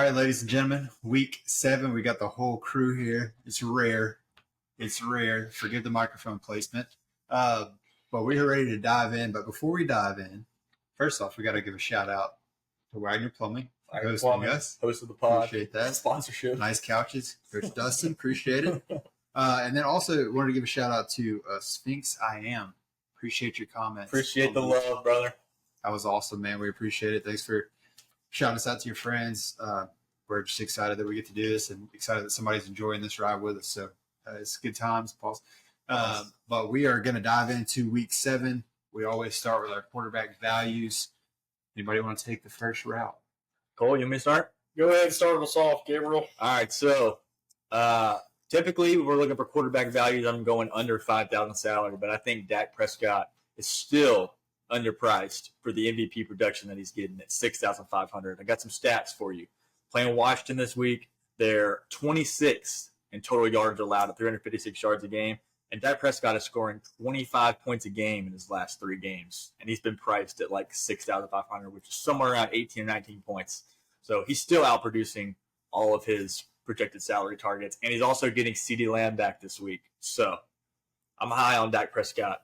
right, ladies and gentlemen, week 7. We got the whole crew here. It's rare. Forgive the microphone placement. But we're ready to dive in. But before we dive in, first off, we got to give a shout out to Wagner Plumbing for hosting us. Host of the pod. Appreciate that. Sponsorship. Nice couches. Coach Dustin, appreciate it. And then also wanted to give a shout out to Sphinx I Am. Appreciate your comments. Appreciate the love, brother. That was awesome, man. We appreciate it. Thanks for shouting us out to your friends. We're just excited that we get to do this and excited that somebody's enjoying this ride with us. So it's good times, Paul. But we are going to dive into week 7. We always start with our quarterback values. Anybody want to take the first route? Cole, you want me to start? Go ahead and start us off, Gabriel. All right, so typically we're looking for quarterback values. I'm going under $5,000 salary, but I think Dak Prescott is still underpriced for the MVP production that he's getting at $6,500. I got some stats for you. Playing Washington this week, they're 26th in total yards allowed at 356 yards a game, and Dak Prescott is scoring 25 points a game in his last 3 games, and he's been priced at like $6,500, which is somewhere around 18 or 19 points. So he's still outproducing all of his projected salary targets, and he's also getting CeeDee Lamb back this week. So I'm high on Dak Prescott.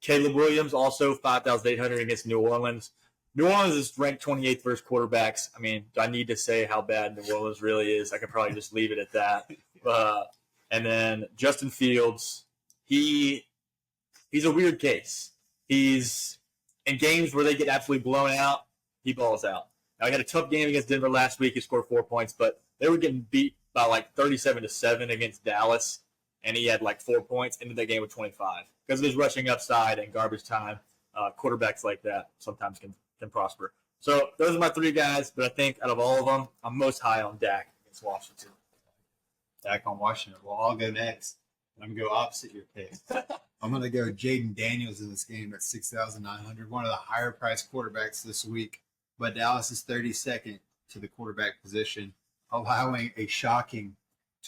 Caleb Williams, also 5,800 against New Orleans. New Orleans is ranked 28th versus quarterbacks. I mean, do I need to say how bad New Orleans really is? I could probably just leave it at that. And then Justin Fields, he's a weird case. He's in games where they get absolutely blown out, he balls out. Now, he had a tough game against Denver last week. He scored 4 points, but they were getting beat by like 37-7 against Dallas, and he had like 4 points, into that game with 25. Because of his rushing upside and garbage time, quarterbacks like that sometimes can prosper. So those are my 3 guys, but I think out of all of them, I'm most high on Dak against Washington. Dak on Washington. Well, I'll go next. I'm going to go opposite your pick. I'm going to go Jaden Daniels in this game at 6,900, one of the higher priced quarterbacks this week. But Dallas is 32nd to the quarterback position, allowing a shocking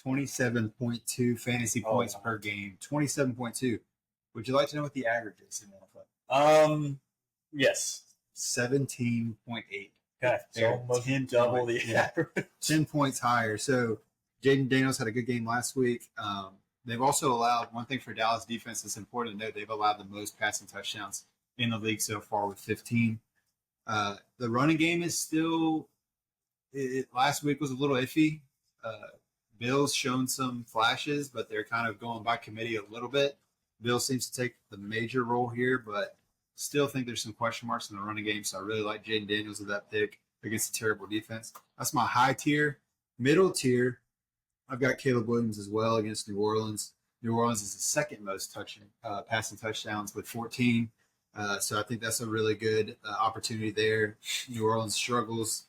27.2 fantasy points per game. 27.2. Would you like to know what the average is in the NFL? Yes. 17.8. Okay, so almost 10 double the average. 10 points higher. So Jaden Daniels had a good game last week. They've also allowed, one thing for Dallas defense that's important to note, they've allowed the most passing touchdowns in the league so far with 15. The running game is still, last week was a little iffy. Bill's shown some flashes, but they're kind of going by committee a little bit. Bill seems to take the major role here, but still think there's some question marks in the running game, so I really like Jaden Daniels with that pick against a terrible defense. That's my high tier. Middle tier, I've got Caleb Williams as well against New Orleans. New Orleans is the second most passing touchdowns with 14, so I think that's a really good opportunity there. New Orleans struggles.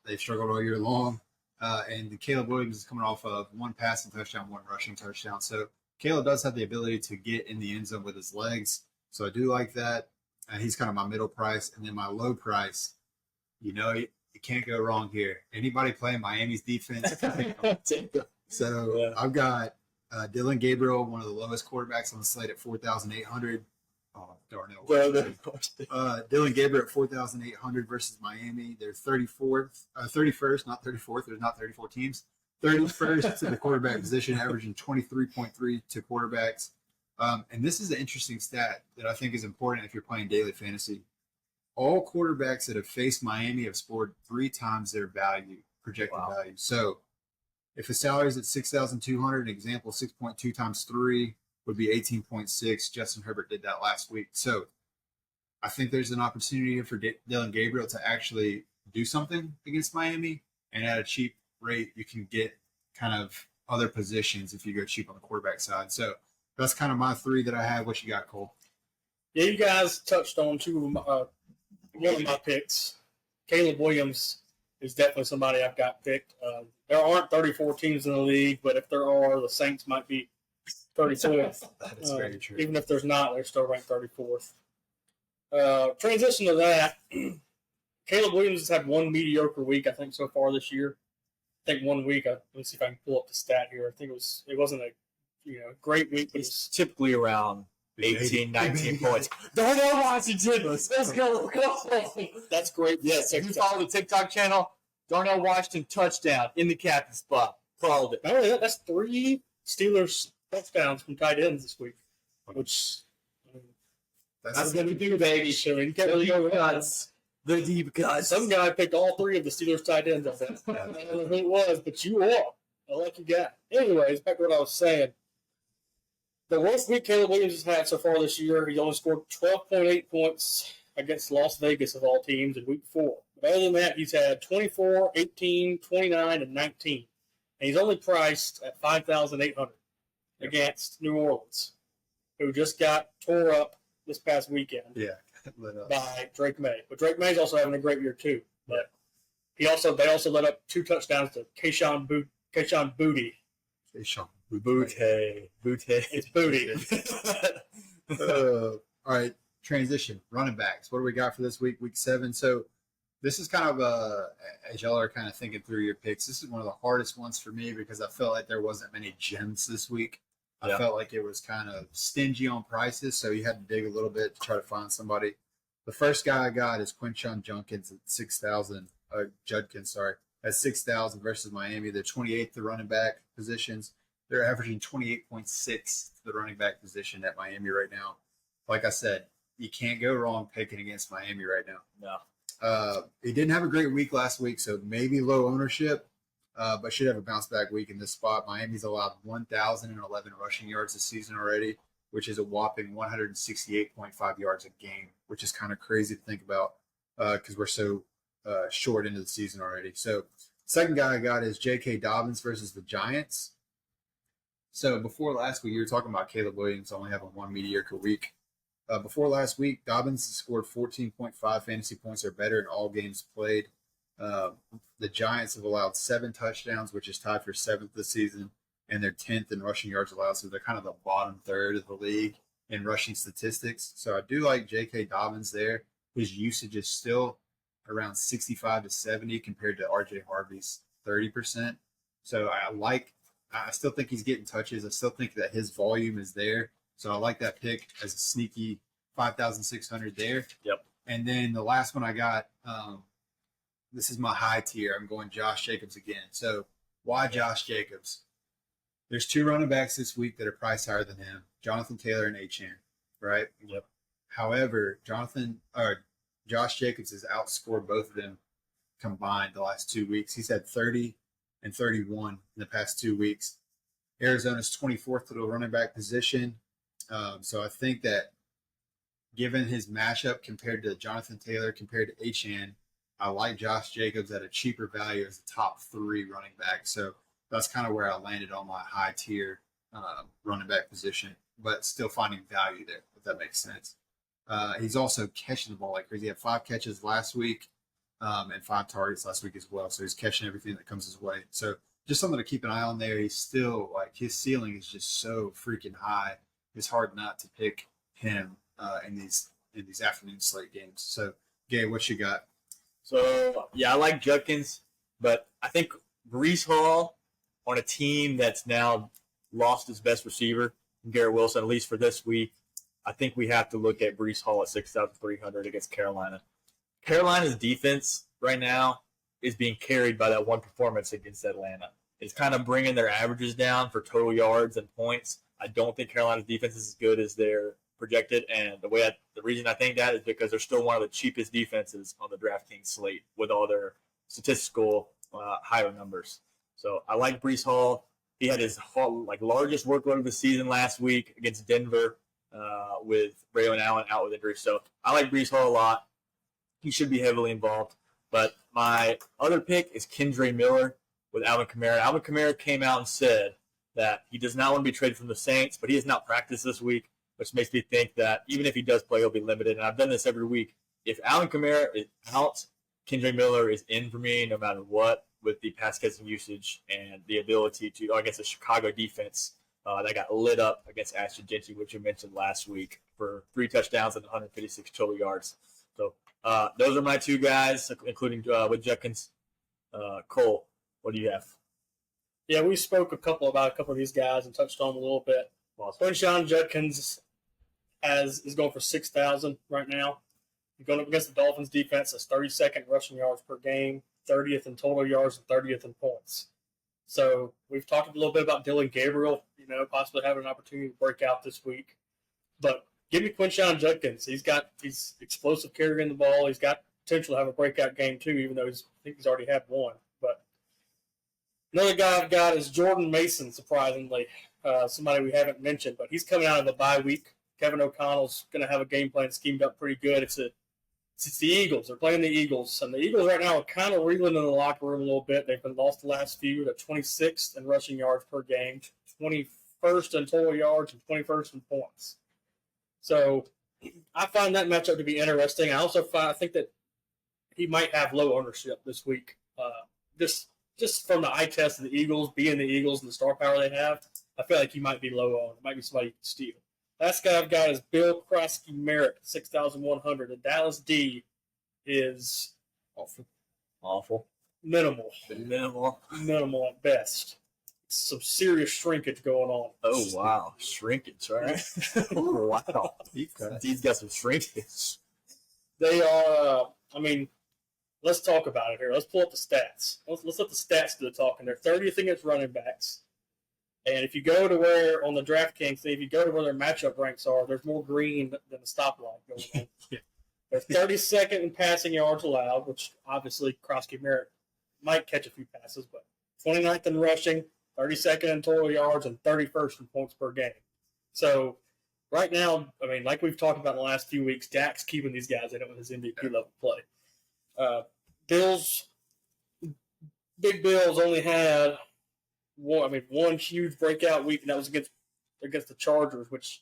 They've struggled all year long, and Caleb Williams is coming off of 1 passing touchdown, 1 rushing touchdown. So Caleb does have the ability to get in the end zone with his legs. So I do like that. He's kind of my middle price. And then my low price, you can't go wrong here. Anybody playing Miami's defense? So I've got Dylan Gabriel, one of the lowest quarterbacks on the slate at 4,800. Oh, darn it. Dylan Gabriel at 4,800 versus Miami. They're 31st, not 34th. There's not 34 teams. 31st to the quarterback position, averaging 23.3 to quarterbacks. And this is an interesting stat that I think is important if you're playing daily fantasy. All quarterbacks that have faced Miami have scored 3 times their projected value. So if a salary is at 6,200, an example, 6.2 times 3 would be 18.6. Justin Herbert did that last week. So I think there's an opportunity here for Dylan Gabriel to actually do something against Miami, and at a cheap rate, you can get kind of other positions if you go cheap on the quarterback side. So that's kind of my 3 that I have. What you got, Cole? Yeah, you guys touched on one of my picks. Caleb Williams is definitely somebody I've got picked. There aren't 34 teams in the league, but if there are, the Saints might be 34th. That is very true. Even if there's not, they're still ranked 34th. Transition to that, Caleb Williams has had 1 mediocre week, I think, so far this year. I think 1 week. Let me see if I can pull up the stat here. I think it wasn't a great week, but it's typically around 18, 19 points. Darnell Washington, let's go. That's great. Yes, if you follow the TikTok channel, Darnell Washington touchdown in the captain spot. Called it. Not only that, that's 3 Steelers touchdowns from tight ends this week, which That's what we do, baby. so you can't really go wrong. The deep cuts. Some guy picked all 3 of the Steelers tight ends. I think. I don't know who it was, but you are a lucky guy. Anyways, back to what I was saying. The worst week Caleb Williams has had so far this year, he only scored 12.8 points against Las Vegas of all teams in week 4. But other than that, he's had 24, 18, 29, and 19. And he's only priced at $5,800 against New Orleans, who just got tore up this past weekend by Drake May. But Drake May's also having a great year too. But they also let up 2 touchdowns to Kayshon Boutte. Booty. It's Booty. All right, transition. Running backs. What do we got for this week, week 7? So this is kind of, as y'all are kind of thinking through your picks, this is one of the hardest ones for me because I felt like there wasn't many gems this week. I felt like it was kind of stingy on prices, so you had to dig a little bit to try to find somebody. The first guy I got is Quinshon Judkins at 6,000. Judkins, sorry, at 6,000 versus Miami. They're 28th the running back positions. They're averaging 28.6 to the running back position at Miami right now. Like I said, you can't go wrong picking against Miami right now. No. He didn't have a great week last week, so maybe low ownership, but should have a bounce back week in this spot. Miami's allowed 1,011 rushing yards this season already, which is a whopping 168.5 yards a game, which is kind of crazy to think about because we're so short into the season already. So second guy I got is J.K. Dobbins versus the Giants. So before last week, you were talking about Caleb Williams only having 1 mediocre week. Before last week, Dobbins scored 14.5 fantasy points or better in all games played. The Giants have allowed 7 touchdowns, which is tied for 7th this season, and they're 10th in rushing yards allowed. So they're kind of the bottom third of the league in rushing statistics. So I do like J.K. Dobbins there. His usage is still around 65 to 70 compared to R.J. Harvey's 30%. So I still think he's getting touches. I still think that his volume is there. So I like that pick as a sneaky 5,600 there. Yep. And then the last one I got, this is my high tier. I'm going Josh Jacobs again. So why Josh Jacobs? There's 2 running backs this week that are priced higher than him, Jonathan Taylor and Achane, right? Yep. However, Josh Jacobs has outscored both of them combined the last 2 weeks. He's had 30 and 31 in the past 2 weeks. Arizona's 24th to the running back position. So I think that given his matchup compared to Jonathan Taylor, compared to Achane, I like Josh Jacobs at a cheaper value as a top 3 running back. So that's kind of where I landed on my high tier running back position, but still finding value there, if that makes sense. He's also catching the ball like crazy. He had 5 catches last week and 5 targets last week as well. So he's catching everything that comes his way. So just something to keep an eye on there. He's still his ceiling is just so freaking high. It's hard not to pick him in these afternoon slate games. So, Gabe, what you got? So, I like Judkins, but I think Breece Hall on a team that's now lost its best receiver, Garrett Wilson, at least for this week, I think we have to look at Breece Hall at 6,300 against Carolina. Carolina's defense right now is being carried by that one performance against Atlanta. It's kind of bringing their averages down for total yards and points. I don't think Carolina's defense is as good as they're projected, and the reason I think that is because they're still one of the cheapest defenses on the DraftKings slate with all their statistical higher numbers. So I like Breece Hall. He had his largest workload of the season last week against Denver with Braylon Allen out with injury. So I like Breece Hall a lot. He should be heavily involved. But my other pick is Kendre Miller with Alvin Kamara. Alvin Kamara came out and said that he does not want to be traded from the Saints, but he has not practiced this week, which makes me think that even if he does play, he'll be limited. And I've done this every week. If Alvin Kamara is out, Kendre Miller is in for me no matter what, with the pass catching usage and the ability to against the Chicago defense that got lit up against Ashton Jeanty, which you mentioned last week, for 3 touchdowns and 156 total yards. So those are my 2 guys, including with Judkins. Cole, what do you have? Yeah, we spoke about a couple of these guys and touched on them a little bit. Quinshon Judkins is going for 6,000 right now. He's going up against the Dolphins defense, that's 32nd rushing yards per game. 30th in total yards and 30th in points. So we've talked a little bit about Dylan Gabriel, possibly having an opportunity to break out this week. But give me Quinshon Judkins. He's explosive carrying the ball. He's got potential to have a breakout game too, even though I think he's already had one. But another guy I've got is Jordan Mason, surprisingly. Somebody we haven't mentioned, but he's coming out of the bye week. Kevin O'Connell's going to have a game plan schemed up pretty good. It's the Eagles. They're playing the Eagles. And the Eagles right now are kind of reeling in the locker room a little bit. They've been lost the last few. They're 26th in rushing yards per game, 21st in total yards, and 21st in points. So I find that matchup to be interesting. I think that he might have low ownership this week. Just from the eye test of the Eagles, being the Eagles and the star power they have, I feel like he might be low owned. It might be somebody you can steal. Last guy I've got is Bill Krosky Merritt, 6,100. The Dallas D is Awful. minimal at best. Some serious shrinkage going on. Oh, wow. Shrinkage, right? Wow. He's got some shrinkage. They are, let's talk about it here. Let's pull up the stats. Let's let the stats do the talking. They're 30th against running backs. And if you go to where, on the DraftKings, if you go to where their matchup ranks are, there's more green than the stoplight going on. Yeah. They're 32nd in passing yards allowed, which obviously Krosky Merritt might catch a few passes, but 29th in rushing, 32nd in total yards, and 31st in points per game. So right now, like we've talked about in the last few weeks, Dak's keeping these guys in it with his MVP level play. Big Bill's only had one huge breakout week, and that was against the Chargers, which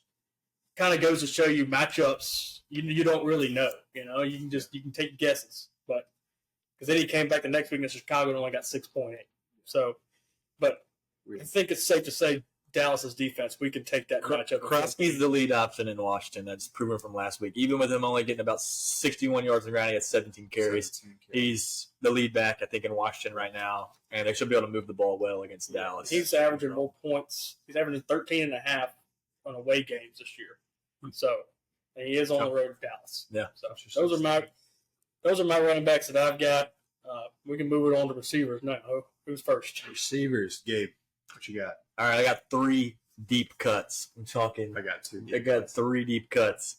kind of goes to show you matchups you don't really know. You can take guesses, but because then he came back the next week in Chicago and only got 6.8. So, but I think it's safe to say Dallas's defense, we can take that matchup. Krosky's the lead option in Washington. That's proven from last week. Even with him only getting about 61 yards on the ground, he has 17 carries. He's the lead back, I think, in Washington right now, and they should be able to move the ball well against Dallas. He's averaging more points. He's averaging 13.5 on away games this year. So, and he is on the road to Dallas. Yeah. So those are my running backs that I've got. We can move it on to receivers now. Who's first? Receivers, Gabe. What you got? All right, I got 3 deep cuts. I'm talking. I got 2. I got 3 deep cuts.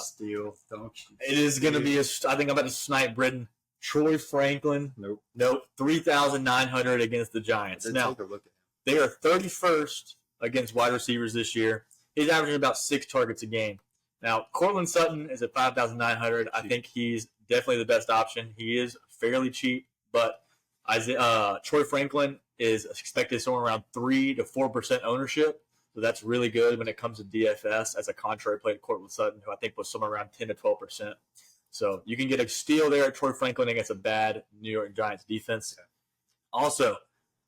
Steal. Don't you? It is going to be I think I'm about to snipe Britain. Troy Franklin. Nope. 3,900 against the Giants. Now, take a look at him. They are 31st against wide receivers this year. He's averaging about 6 targets a game. Now, Cortland Sutton is at 5,900. I think he's definitely the best option. He is fairly cheap, but Troy Franklin is expected somewhere around 3 to 4% ownership. So that's really good when it comes to DFS as a contrary play to Cortland Sutton, who I think was somewhere around 10 to 12%. So you can get a steal there at Troy Franklin against a bad New York Giants defense. Okay. Also,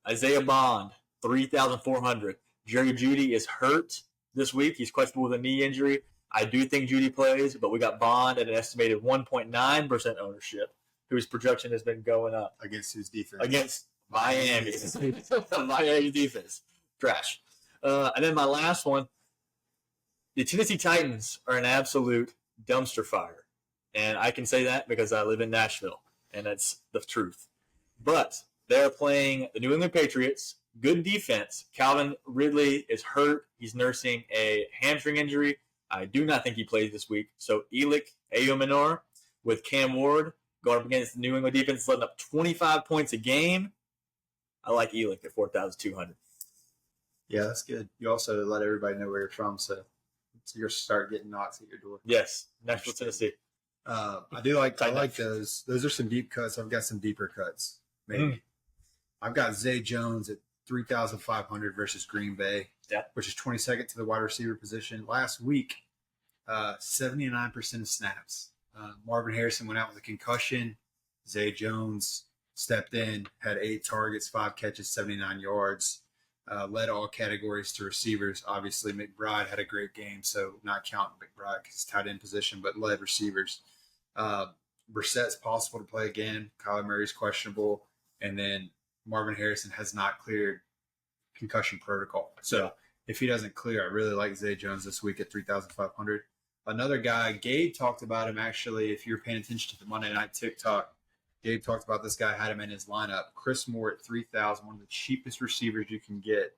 Isaiah Bond, 3,400. Jerry Jeudy is hurt this week. He's questionable with a knee injury. I do think Jeudy plays, but we got Bond at an estimated 1.9% ownership, whose projection has been going up. Against whose defense? Against Miami. Miami defense. Trash. And then my last one, the Tennessee Titans are an absolute dumpster fire. And I can say that because I live in Nashville, and that's the truth. But they're playing the New England Patriots. Good defense. Calvin Ridley is hurt. He's nursing a hamstring injury. I do not think he plays this week. So Elick Ayominor with Cam Ward going up against the New England defense, letting up 25 points a game. I like Elick at 4,200. Yeah, that's good. You also let everybody know where you're from, so you'll start getting knocks at your door. Yes, Nashville, Tennessee. I like those. Those are some deep cuts. I've got some deeper cuts. Maybe. I've got Zay Jones at 3,500 versus Green Bay, which is 22nd to the wide receiver position. Last week, 79% of snaps. Marvin Harrison went out with a concussion. Zay Jones stepped in, had 8 targets, 5 catches, 79 yards. Led all categories to receivers. Obviously, McBride had a great game, so not counting McBride because he's tight end position, but led receivers. Brissett's possible to play again. Kyler Murray's questionable. And then Marvin Harrison has not cleared concussion protocol. So if he doesn't clear, I really like Zay Jones this week at 3,500. Another guy, Gabe talked about him actually, if you're paying attention to the Monday Night TikTok, Gabe talked about this guy, had him in his lineup. Chris Moore at 3,000, one of the cheapest receivers you can get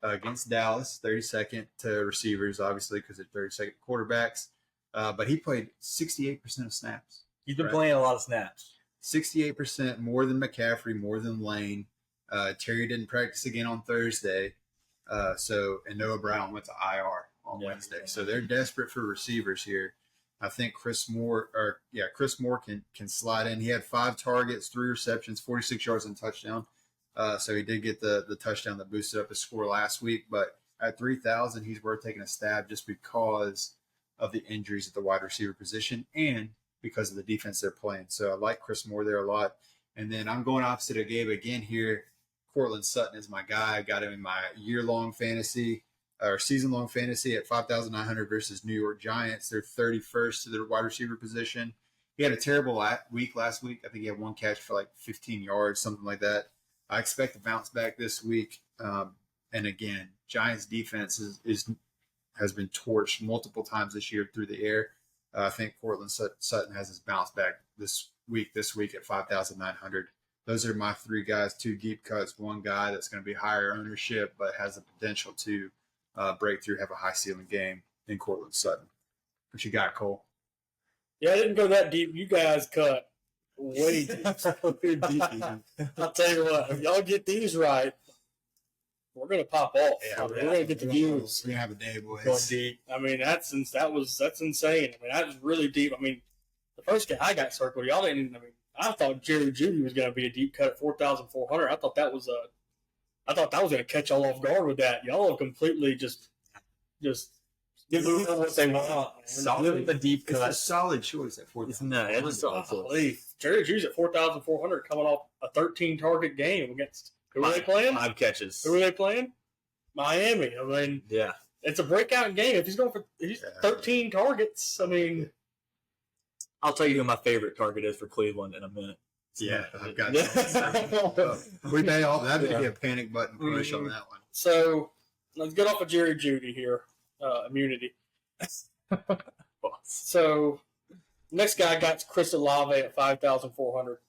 against Dallas, 32nd to receivers, obviously, because they're 32nd quarterbacks. But he played 68% of snaps. He's been playing a lot of snaps. 68% more than McCaffrey, more than Lane. Terry didn't practice again on Thursday. And Noah Brown went to IR on Wednesday. So they're desperate for receivers here. I think Chris Moore can slide in. He had 5 targets, 3 receptions, 46 yards and touchdown. So he did get the touchdown that boosted up his score last week. But at 3,000, he's worth taking a stab just because of the injuries at the wide receiver position and because of the defense they're playing. So I like Chris Moore there a lot. And then I'm going opposite of Gabe again here. Cortland Sutton is my guy. I got him in my year-long fantasy or season-long fantasy at 5,900 versus New York Giants. They're 31st to the wide receiver position. He had a terrible week last week. I think he had 1 catch for like 15 yards, something like that. I expect to bounce back this week. And again, Giants defense has been torched multiple times this year through the air. I think Cortland Sutton has his bounce back this week at 5,900. Those are my 3 guys, 2 deep cuts, 1 guy that's going to be higher ownership but has the potential to break through, have a high ceiling game in Cortland Sutton. What you got, Cole? Yeah, I didn't go that deep. You guys cut way deep. I'll tell you what, if y'all get these right, we're gonna pop off. Yeah, we're gonna get the views. We're gonna have a day, boys. Going deep. I mean, that's insane. I mean, that was really deep. I mean, the first guy I got circled, y'all didn't. I mean, I thought Jerry Jeudy was gonna be a deep cut at 4,400. I thought that was gonna catch y'all off guard with that. Y'all have completely just give them what they want. Solid the deep cut. It's a solid choice at 4,000. No, it was solid. Jerry Jeudy's at 4,400 coming off a 13 target game against who are they playing? 5 catches. Who are they playing? Miami. I mean, yeah, it's a breakout game. If he's going for 13 targets, I mean, I'll tell you who my favorite target is for Cleveland in a minute. Yeah, I've got we may all that would be a panic button push on that one. So let's get off of Jerry Jeudy here. Immunity. So next guy got Chris Olave at 5,400.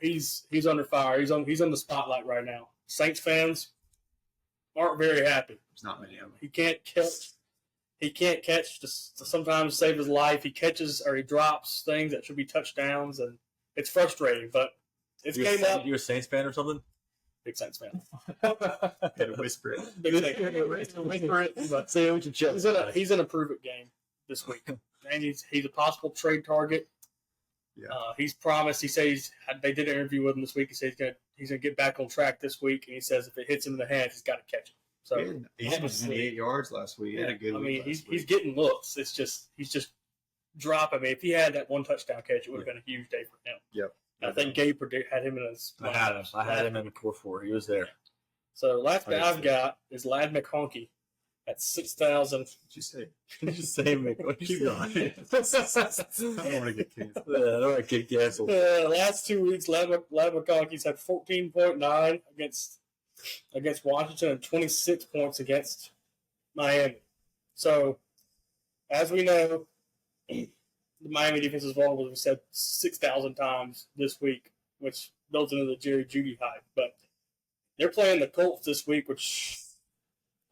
He's under fire. He's on the spotlight right now. Saints fans aren't very happy. There's not many of them. He can't catch to sometimes save his life. He catches or he drops things that should be touchdowns, and it's frustrating. But it's came up. You a Saints fan or something? Big Saints fan. Gotta whisper it. Whisper it. But say what you just. He's in a prove it game this week, and he's a possible trade target. Yeah. He's promised. He says they did an interview with him this week. He says he's gonna get back on track this week, and he says if it hits him in the hands, he's got to catch it. So he had 98 yards last week. He had a good week. He's getting looks. It's just he's just dropping. I mean, if he had that 1 touchdown catch, it would have been a huge day for him. Yep. I think Gabe had him in his. I had him in the core 4. He was there. So last guy I've got is Lad McConkey at 6,000. What'd you say? Just say McConkey. Keep going. I don't want to get canceled. I don't want to get canceled. Last 2 weeks, Lad McConkey's had 14.9 against Washington and 26 points against Miami. So, as we know, the Miami defense is vulnerable, as we said 6,000 times this week, which builds into the Jerry Jeudy hype. But they're playing the Colts this week, which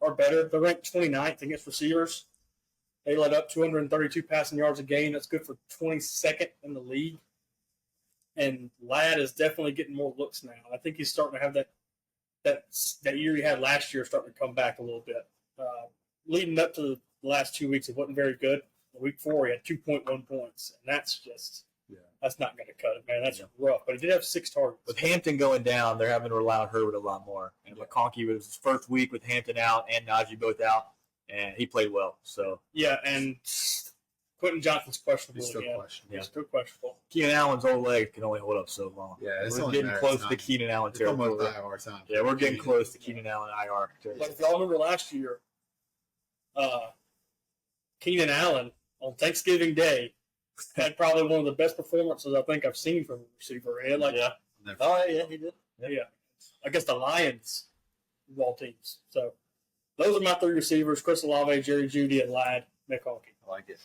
are better. They're ranked 29th against receivers. They let up 232 passing yards a game. That's good for 22nd in the league. And Ladd is definitely getting more looks now. I think he's starting to have that year he had last year starting to come back a little bit. Leading up to the last 2 weeks, it wasn't very good. Week 4, he had 2.1 points, and that's not going to cut it, man. That's rough. But he did have 6 targets. With Hampton going down, they're having to rely on Herbert a lot more. And McConkey was his first week with Hampton out and Najee both out, and he played well. So yeah, and Quentin Johnson's questionable. He's still again. questionable. He's still questionable. Keenan Allen's old leg can only hold up so long. Yeah, it's we're only getting close to Keenan Allen It's almost territory. IR time. Yeah, we're getting close to Keenan Allen IR But territory. if y'all remember last year, Keenan Allen on Thanksgiving Day had probably one of the best performances I think I've seen from a receiver. He had He did. against the Lions of all teams. So those are my 3 receivers: Chris Olave, Jerry Jeudy, and Ladd McConkey. I like it.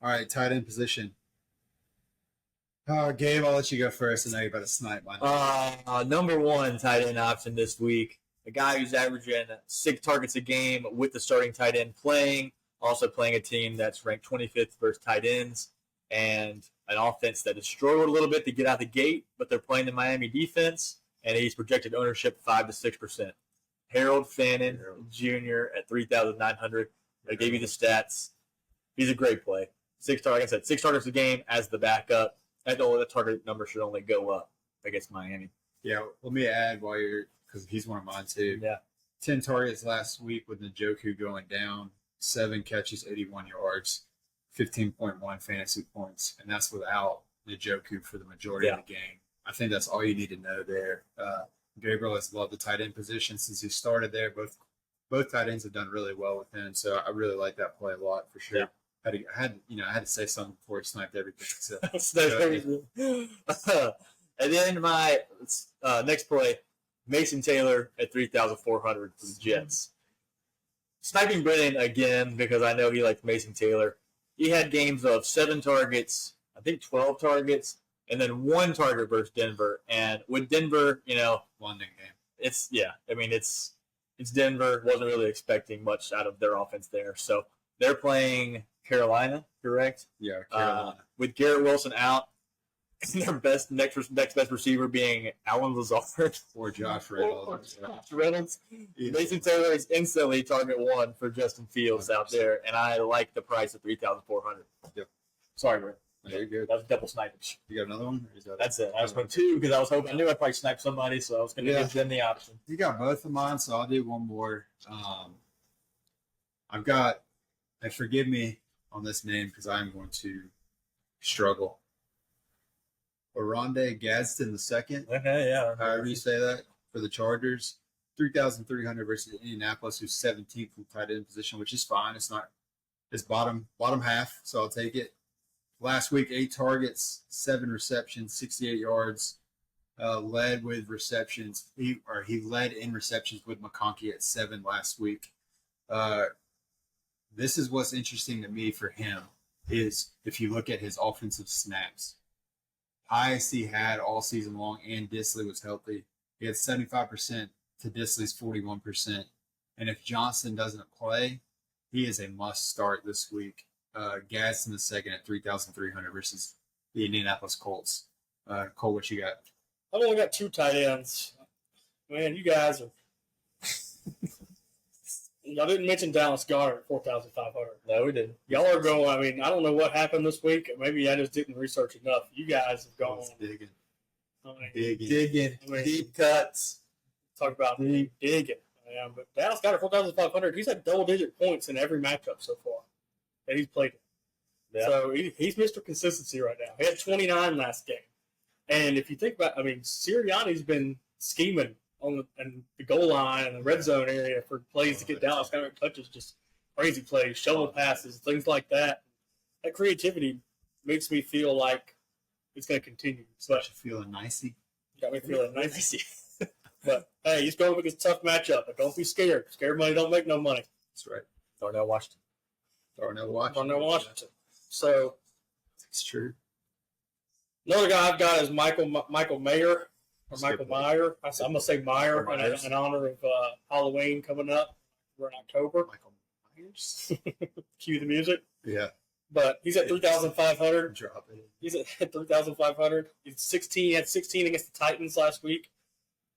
All right, tight end position. Gabe, I'll let you go first. I know you're about to snipe mine. Number one tight end option this week. A guy who's averaging 6 targets a game with the starting tight end playing. Also playing a team that's ranked 25th versus tight ends. And an offense that has struggled a little bit to get out the gate, but they're playing the Miami defense. And he's projected ownership 5 to 6%. Harold Fannin Jr. at 3,900. I gave you the stats. He's a great play. 6 targets a game as the backup. The target number should only go up against Miami. Yeah, let me add because he's one of mine too. Yeah. 10 targets last week with Njoku going down, 7 catches, 81 yards, 15.1 fantasy points, and that's without Njoku for the majority of the game. I think that's all you need to know there. Gabriel has loved the tight end position since he started there. Both tight ends have done really well with him, so I really like that play a lot for sure. Yeah. I had to say something before he sniped everything. So, and then my next play, Mason Taylor at 3,400 for the Jets. Sniping Brennan again because I know he likes Mason Taylor. He had games of 7 targets, I think 12 targets, and then 1 target versus Denver. And with Denver, London game. It's Denver. Wasn't really expecting much out of their offense there. So they're playing Carolina, correct? Yeah, Carolina. With Garrett Wilson out, their next best receiver being Alan Lazard or Josh Reynolds. Yeah. Mason Taylor is instantly target 1 for Justin Fields 100%. Out there, and I like the price of 3,400. Yep. Sorry, Brent. Very good. That was double snipage. You got another one? That's it. I was going 2 because I knew I'd probably snipe somebody, so I was going to give them the option. You got both of mine, so I'll do one more. I've got, and forgive me on this name because I'm going to struggle. Oronde Gadsden II. Okay, yeah. However you say that for the Chargers. 3,300 versus Indianapolis, who's 17th in tight end position, which is fine. It's bottom half, so I'll take it. Last week, 8 targets, 7 receptions, 68 yards. Led with receptions. He led in receptions with McConkey at 7 last week. This is what's interesting to me for him is if you look at his offensive snaps. Highest he had all season long, and Disley was healthy. He had 75% to Disley's 41%. And if Johnson doesn't play, he is a must start this week. Gadsden II at 3,300 versus the Indianapolis Colts. Cole, what you got? I've only got 2 tight ends. Man, you guys are. Y'all didn't mention Dallas Goedert at 4,500. No, we didn't. Y'all are going. I mean, I don't know what happened this week. Maybe I just didn't research enough. You guys have gone. Digging. Digging. Deep cuts. Talk about digging. Yeah, but Dallas Goedert 4,500. He's had double-digit points in every matchup so far that he's played in. Yeah. So he's Mr. Consistency right now. He had 29 last game. And if you think about, Sirianni's been scheming on the goal line and the red zone area for plays to get Dallas Goedert touches, just crazy plays, shovel passes, things like that. That creativity makes me feel like it's going to continue. Got you feeling nicey? Got me feeling nicey. But, hey, he's going against a tough matchup, but don't be scared. Scared money don't make no money. That's right. Darnell Washington. So it's true. Another guy I've got is Michael Mayer. Or Michael Meyer. I'm going to say Meyer in honor of Halloween coming up. We're in October. Michael Myers. Cue the music. Yeah. But he's at 3,500. Drop it. He's at 3,500. He had 16 against the Titans last week.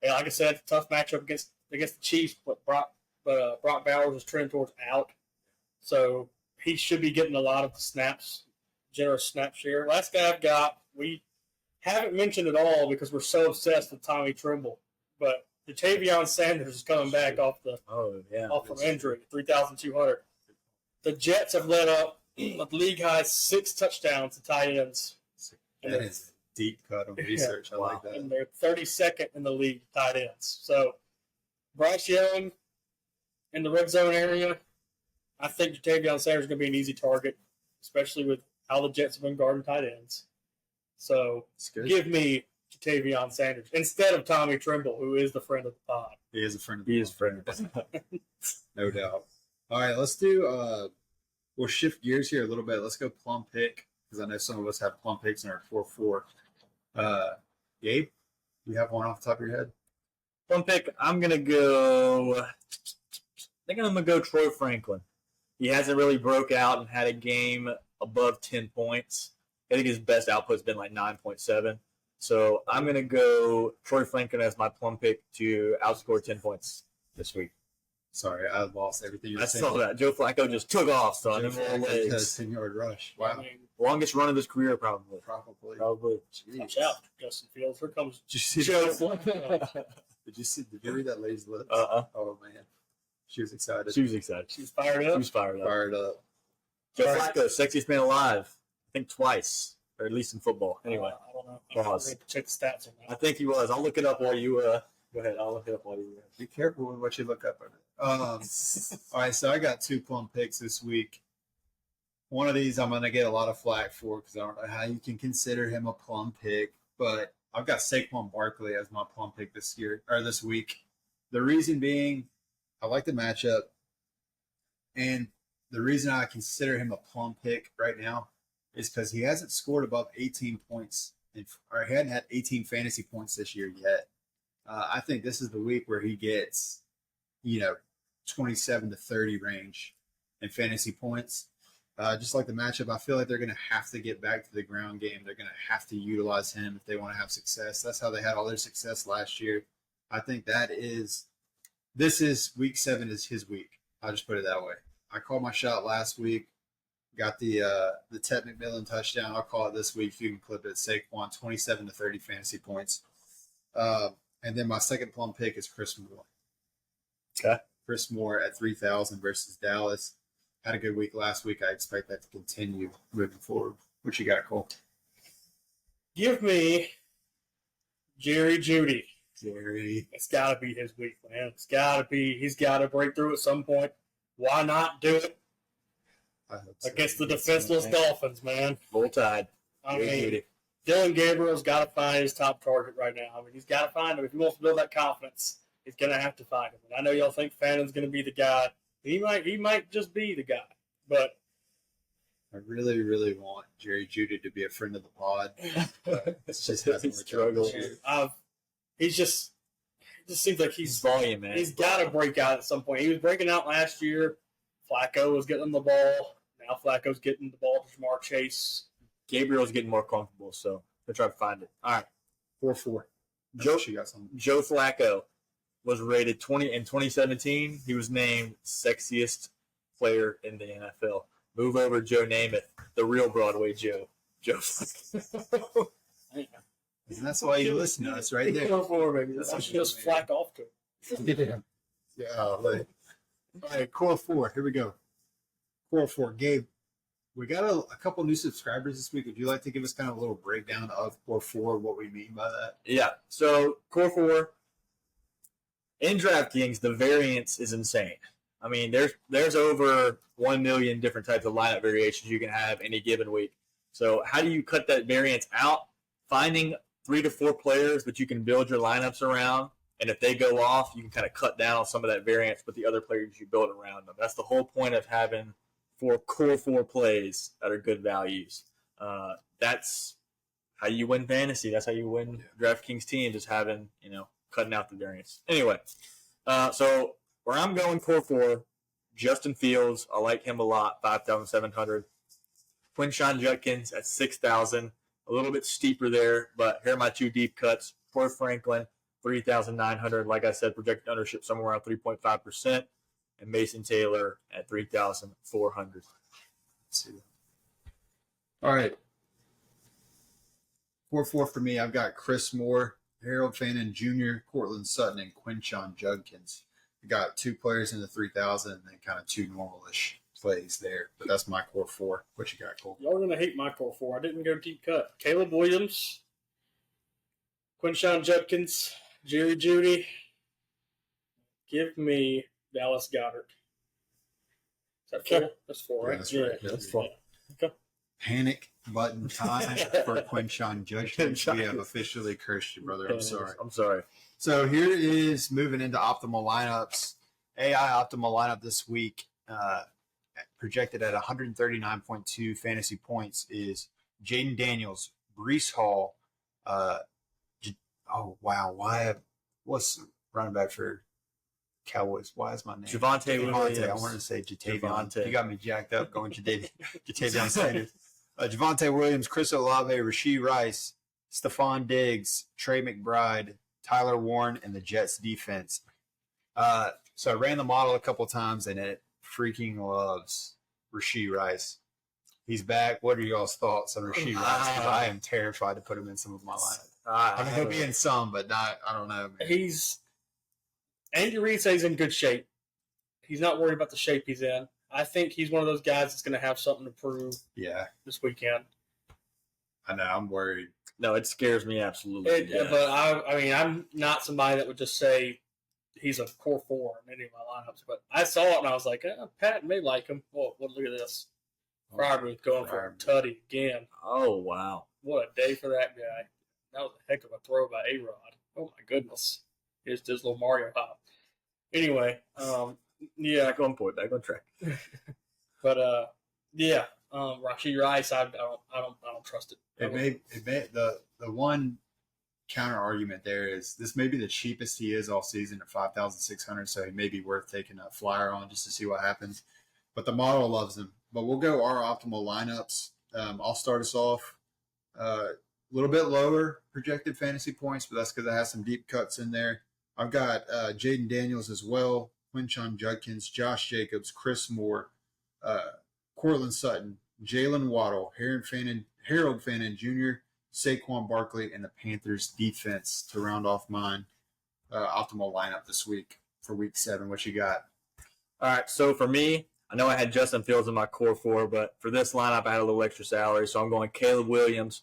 And like I said, it's a tough matchup against the Chiefs, but Brock Bowers is trending towards out. So he should be getting a lot of snaps, generous snap share. Last guy I've got, we haven't mentioned at all because we're so obsessed with Tommy Tremble. But Ja'Tavion Sanders is coming back off from injury, 3,200. The Jets have led up a league-high 6 touchdowns to tight ends. That is a deep cut on research. I like that. And they're 32nd in the league tight ends. So Bryce Young in the red zone area, I think Ja'Tavion Sanders is going to be an easy target, especially with how the Jets have been guarding tight ends. So give me Ja'Tavion Sanders instead of Tommy Tremble, who is the friend of the pod. He is a friend of the pod. No doubt. All right, let's do we'll shift gears here a little bit. Let's go plum pick because I know some of us have plum picks in our 4-4. Gabe, you have one off the top of your head? One pick, I'm going to go. I think I'm going to go Troy Franklin. He hasn't really broke out and had a game above 10 points. I think his best output's been like 9.7. So I'm going to go Troy Franklin as my plum pick to outscore 10 points this week. Sorry, I lost everything you were I saying. saw that. Joe Flacco just took off, son. Joe Them little Flacco had a legs. 10-yard rush. I Wow. mean, Longest run of his career, probably. Probably. Jeez. watch out, Justin Fields. Here comes Did you see Joe that? Did you read that lady's lips? Oh, man. She was excited. She was excited. She's fired She up. was fired up. Fired up. Joe Flacco, sexiest man alive. I think twice, or at least in football. Anyway, I don't know. Pause. I need to check the stats on I that. think he was. I'll look it up while you. Go ahead. I'll look it up while you. Be careful with what you look up. All right, so I got 2 plum picks this week. One of these I'm going to get a lot of flack for because I don't know how you can consider him a plum pick, but I've got Saquon Barkley as my plum pick this week. The reason being, I like the matchup, and the reason I consider him a plum pick right now is because he hasn't scored above 18 points, or he hadn't had 18 fantasy points this year yet. I think this is the week where he gets, 27 to 30 range in fantasy points. Just like the matchup, I feel like they're going to have to get back to the ground game. They're going to have to utilize him if they want to have success. That's how they had all their success last year. I think this is week 7 is his week. I'll just put it that way. I called my shot last week. Got the Ted McMillan touchdown. I'll call it this week. You can clip it. Saquon, 27 to 30 fantasy points. And then my second plum pick is Chris Moore. Okay. Chris Moore at 3,000 versus Dallas. Had a good week last week. I expect that to continue moving forward. What you got, Cole? Give me Jerry Judy. Jerry. It's got to be his week, man. It's got to be. He's got to break through at some point. Why not do it I hope so. against the defenseless Dolphins, man? Roll Tide. I Jerry mean, Jeudy. Dylan Gabriel's got to find his top target right now. I mean, he's got to find him. If he wants to build that confidence, he's going to have to find him. And I know y'all think Fannon's going to be the guy. He might just be the guy. But I really, really want Jerry Judy to be a friend of the pod. But it's just hasn't He's worked out this struggling. year. it just seems like He's volume, man. he's got to break out at some point. He was breaking out last year. Flacco was getting him the ball. Now Flacco's getting the ball to Jamar Chase. Gabriel's getting more comfortable, so they'll try to find it. All right. 4-4. Joe- She got something. Joe Flacco was rated 20 in 2017. He was named sexiest player in the NFL. Move over, Joe Namath, the real Broadway Joe. Joe Flacco. And that's why you listen to us right there. Go for it, baby. Let's just flack off to him. Yeah. Like, all right, Core 4. Here we go. Core 4. Gabe, we got a couple new subscribers this week. Would you like to give us kind of a little breakdown of Core 4, what we mean by that? Yeah. So Core 4 in DraftKings, the variance is insane. I mean, there's over 1 million different types of lineup variations you can have any given week. So how do you cut that variance out? Finding 3 to 4 players that you can build your lineups around, and if they go off, you can kind of cut down on some of that variance with the other players you build around them. That's the whole point of having Core 4 plays that are good values. That's how you win fantasy. That's how you win DraftKings teams, is having, cutting out the variance. Anyway, so where I'm going Core 4, Justin Fields, I like him a lot, 5,700. Quinshon Judkins at 6,000, a little bit steeper there, but here are my 2 deep cuts. Troy Franklin, 3,900. Like I said, projected ownership somewhere around 3.5%. And Mason Taylor at 3,400. All right. 4-4 for me. I've got Chris Moore, Harold Fannin Jr., Cortland Sutton, and Quinshon Judkins. I got 2 players in the 3,000 and then kind of 2 normal-ish plays there. But that's my Core 4. What you got, Cole? Y'all are going to hate my Core 4. I didn't go deep cut. Caleb Williams, Quinshon Judkins, Jerry Judy. Give me Dallas Goedert. Is that 4? That's 4, right? Yeah, that's right. Yeah, that's 4. Okay. Panic button time for Quinshon Judkins. We have officially cursed you, brother. I'm sorry. I'm sorry. So here is moving into optimal lineups. AI optimal lineup this week, projected at 139.2 fantasy points, is Jaden Daniels, Brees Hall. What's running back for Cowboys? Why is my name? Javonte Williams. I wanted to say Jatavion. Javonte. You got me jacked up going Jatavion Sanders. Javonte Williams, Chris Olave, Rashee Rice, Stephon Diggs, Trey McBride, Tyler Warren, and the Jets defense. So I ran the model a couple times, and it freaking loves Rashee Rice. He's back. What are y'all's thoughts on Rashee Rice? 'Cause I am terrified to put him in some of my lineup. I mean, he'll be in some, but not. I don't know. Man. Andy Reid says he's in good shape. He's not worried about the shape he's in. I think he's one of those guys that's going to have something to prove. Yeah, this weekend. I know. I'm worried. No, it scares me absolutely. But I mean, I'm not somebody that would just say he's a core four in any of my lineups. But I saw it and I was like, Pat may like him. Well, look at this. Fryermuth going for a tutty again. Oh, wow. What a day for that guy. That was a heck of a throw by A-Rod. Oh, my goodness. Here's this little Mario hop. Anyway, yeah. Back on point, back on track. But, yeah, Rashee Rice, I don't trust it. It may the one counter argument there is this may be the cheapest he is all season at 5,600, so he may be worth taking a flyer on just to see what happens. But the model loves him. But we'll go our optimal lineups. I'll start us off a little bit lower projected fantasy points, but that's because I have some deep cuts in there. I've got Jaden Daniels as well, Quinshon Judkins, Josh Jacobs, Chris Moore, Cortland Sutton, Jalen Waddle, Harold Fannin Jr., Saquon Barkley, and the Panthers defense to round off mine optimal lineup this week for week 7. What you got? All right, so for me, I know I had Justin Fields in my core 4, but for this lineup, I had a little extra salary, so I'm going Caleb Williams,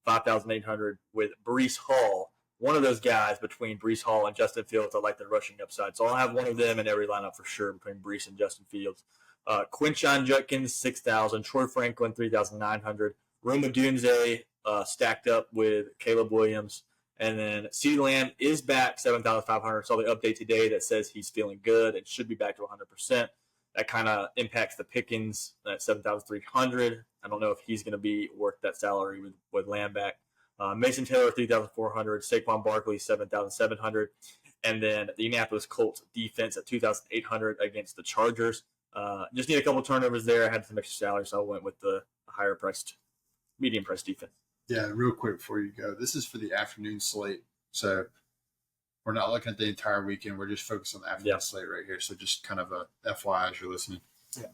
5,800, with Brees Hall. One of those guys between Brees Hall and Justin Fields, I like the rushing upside. So I'll have one of them in every lineup for sure between Brees and Justin Fields. Quinshon Judkins, 6,000. Troy Franklin, 3,900. Rome Odunze stacked up with Caleb Williams. And then CeeDee Lamb is back, 7,500. Saw the update today that says he's feeling good and should be back to 100%. That kind of impacts the Pickens at 7,300. I don't know if he's going to be worth that salary with Lamb back. Mason Taylor, 3,400. Saquon Barkley, 7,700. And then the Indianapolis Colts defense at 2,800 against the Chargers. Just need a couple turnovers there. I had some extra salary, so I went with the higher priced, medium priced defense. Yeah, real quick before you go. This is for the afternoon slate. So we're not looking at the entire weekend. We're just focused on the afternoon slate right here. So just kind of a FYI as you're listening. Yeah.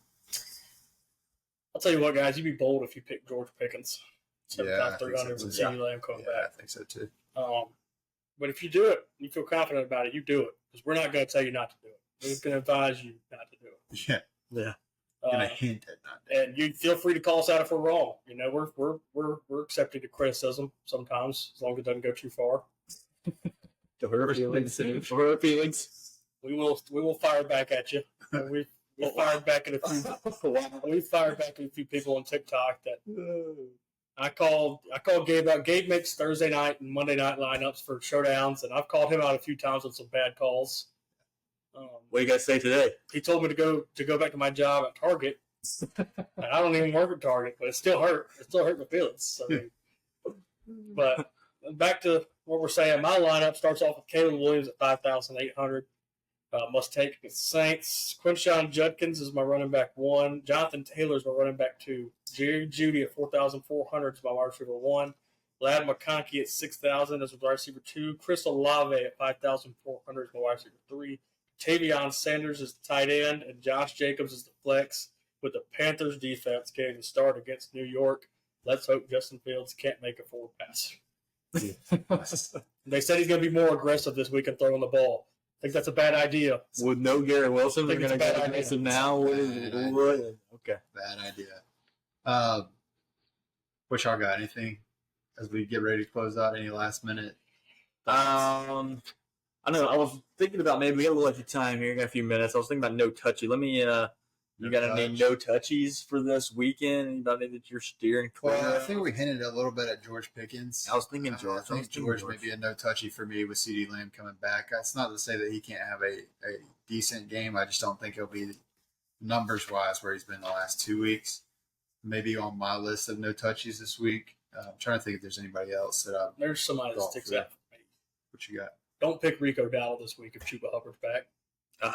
I'll tell you what, guys. You'd be bold if you picked George Pickens. 7,300 with CeeDee Lamb coming back. I think so too. But if you do it, you feel confident about it, you do it. Because we're not going to tell you not to do it. We're going to advise you not to do it. Yeah. Yeah. And a hint at not doing it. And you feel free to call us out if we're wrong. You know, we're accepting the criticism sometimes, as long as it doesn't go too far. To hurt feelings. We will fire back at you. We fired back at a few people on TikTok that I called Gabe out. Gabe makes Thursday night and Monday night lineups for showdowns, and I've called him out a few times on some bad calls. What do you guys say today? He told me to go back to my job at Target, and I don't even work at Target, but it still hurt. It still hurt my feelings. So, but back to what we're saying. My lineup starts off with Caleb Williams at 5,800. Must take against the Saints. Quinshon Judkins is my running back 1. Jonathan Taylor is my running back 2. Jerry Jeudy at 4,400 is my wide receiver 1. Lad McConkey at 6,000 is my wide receiver 2. Chris Olave at 5,400 is my wide receiver 3. Tavion Sanders is the tight end, and Josh Jacobs is the flex, with the Panthers defense getting the start against New York. Let's hope Justin Fields can't make a forward pass. They said he's going to be more aggressive this week and throwing the ball. I think that's a bad idea. With no Garrett Wilson, they're going to go against him now. Okay. Bad idea. What y'all got? Anything as we get ready to close out? Any last minute thoughts? I know. I was thinking about maybe we got a little extra time here. Got a few minutes. I was thinking about no touchy. Let me. You got any no touchies for this weekend? Anybody that you're steering clear? Well, I think we hinted a little bit at George Pickens. I was thinking George. I think George may be a no touchy for me with CeeDee Lamb coming back. That's not to say that he can't have a decent game. I just don't think he'll be numbers wise where he's been the last 2 weeks. maybe on my list of no touchies this week. I'm trying to think if there's anybody else that I'm. There's somebody that Golf, sticks yeah. out for me. What you got? Don't pick Rico Dowdle this week if Chuba Hubbard's back.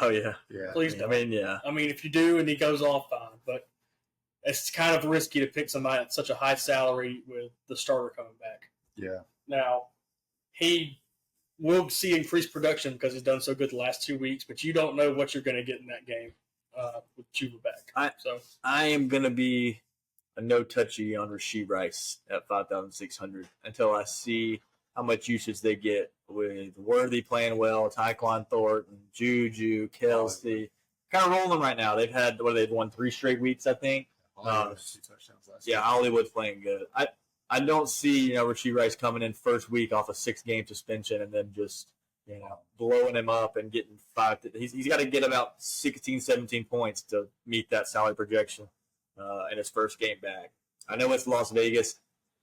Oh yeah. Yeah. Please I don't. mean, yeah. I mean, if you do and he goes off, fine. But it's kind of risky to pick somebody at such a high salary with the starter coming back. Yeah. Now, he will see increased production because he's done so good the last 2 weeks, but you don't know what you're going to get in that game with Chuba back. I am gonna be a no touchy on Rasheed Rice at 5,600 until I see how much usage they get with Worthy playing well, Tyquan Thornton, Juju, Kelsey. Kind of rolling them right now. They've won 3 straight weeks, I think. Hollywood had 2 touchdowns last Yeah, week. Hollywood's playing good. I don't see Rasheed Rice coming in first week off a 6-game suspension and then just blowing him up and getting 5. He's got to get about 16, 17 points to meet that salary projection in his first game back. I know it's Las Vegas.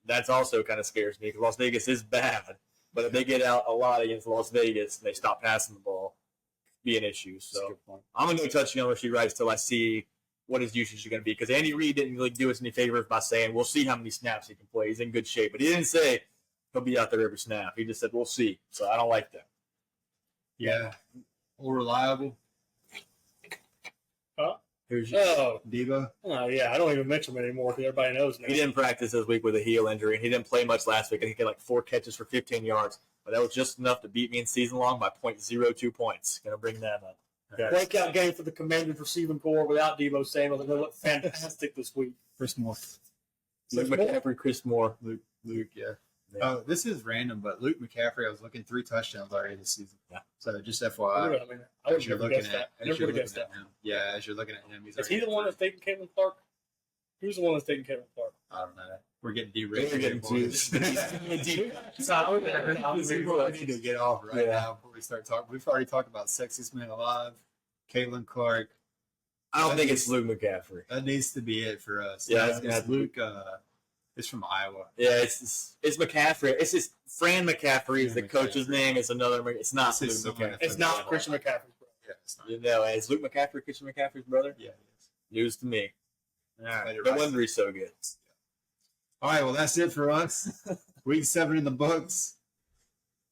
That's also kind of scares me because Las Vegas is bad. But if they get out a lot against Las Vegas and they stop passing the ball, be an issue. That's a So good point. I'm going to go touching on Rasheed Rice till I see what his usage is going to be. Because Andy Reid didn't really do us any favors by saying, we'll see how many snaps he can play. He's in good shape. But he didn't say he'll be out there every snap. He just said, we'll see. So I don't like that. Yeah. More reliable. Who's your, Oh, Debo. yeah, I don't even mention him anymore because everybody knows now. he didn't practice this week with a heel injury, and he didn't play much last week. I think he had like 4 catches for 15 yards. But that was just enough to beat me in season long by 0.02 points. Going to bring that up. Okay. Breakout game for the Commanders receiving core without Debo Samuel. They're going to look fantastic this week. Chris Moore. Luke McCaffrey, Chris Moore. Luke, yeah. Yeah. Oh, this is random, but Luke McCaffrey, I was looking 3 touchdowns already this season. Yeah. So just I FYI, mean, I would as you're never looking guessed that. at, Never would have guessed that. him, yeah, as you're looking at him, he's Is he the one that's taking Caitlin Clark? Who's the one that's taking Caitlin Clark? I don't know. We're getting derailed. We're getting too We need to get off right Yeah. now before we start talking. We've already talked about sexiest man alive, Caitlin Clark. I don't think it's Luke McCaffrey. That needs to be it for us. Yeah, it's Luke. It's from Iowa. Yeah, it's McCaffrey. It's just Fran McCaffrey is the Fran coach's McCaffrey. name. It's another. It's not It's Luke his son. McCaffrey. It's not Christian McCaffrey. Yeah, it's not. You know, is Luke McCaffrey Christian McCaffrey's brother? Yeah, it is. News to me. All right, Later, no Rice. wonder he's so good. All right, well, that's it for us. Week 7 in the books.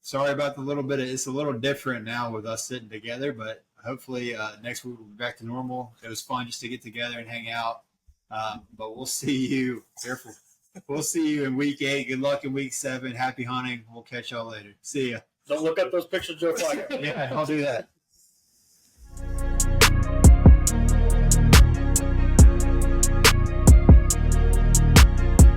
Sorry about the little bit. It's a little different now with us sitting together, but hopefully next week we'll be back to normal. It was fun just to get together and hang out. But we'll see you. Careful. We'll see you in week 8. Good luck in week 7. Happy hunting. We'll catch y'all later. See ya. Don't look up those pictures, Joe Flacco. Yeah, I'll do that.